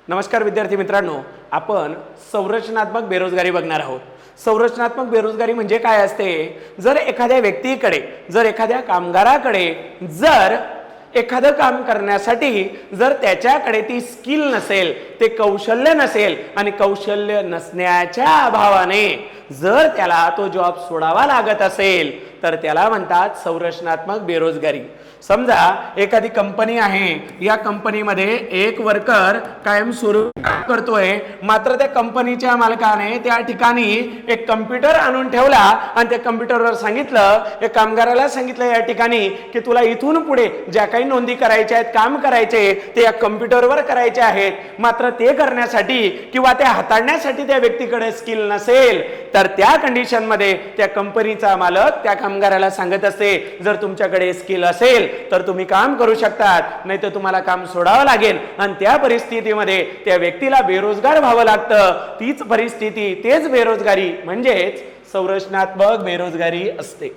नमस्कार विद्यार्थी मित्रांनो, आपण संरचनात्मक बेरोजगारी बघणार आहोत। संरचनात्मक बेरोजगारी म्हणजे काय असते? जर एखाद्या व्यक्तीकडे, जर एखाद्या कामगाराकडे जर एखादं काम करण्यासाठी जर त्याच्याकडे ती स्किल नसेल, ते कौशल्य नसेल आणि कौशल्य नसण्याच्या अभावाने जर त्याला तो जॉब सोडावा लागत असेल तर त्याला म्हणतात संरचनात्मक बेरोजगारी। समजा एखादी कंपनी आहे, या कंपनीमध्ये एक वर्कर कायमस्वरूपी काम करतोय, मात्र त्या कंपनीच्या मालकाने त्या ठिकाणी एक कम्प्युटर आणून ठेवला आणि त्या कम्प्युटरवर सांगितलं, एक कामगाराला सांगितलं या ठिकाणी की तुला इथून पुढे ज्या काही नोंदी करायच्या आहेत, काम करायचे ते या कम्प्युटरवर करायचे आहेत। मात्र ते करण्यासाठी किंवा ते हाताळण्यासाठी त्या व्यक्तीकडे स्किल नसेल तर त्या कंडिशन मध्ये त्या कंपनीचा मालक त्या कामगाराला सांगत असते, जर तुमच्याकडे स्किल असेल तर तुम्ही काम करू शकतात, नाही तर तुम्हाला काम सोडावं लागेल। आणि त्या परिस्थितीमध्ये त्या व्यक्तीला बेरोजगार व्हावं लागतं। तीच परिस्थिती, तेच बेरोजगारी म्हणजेच संरचनात्मक बेरोजगारी असते।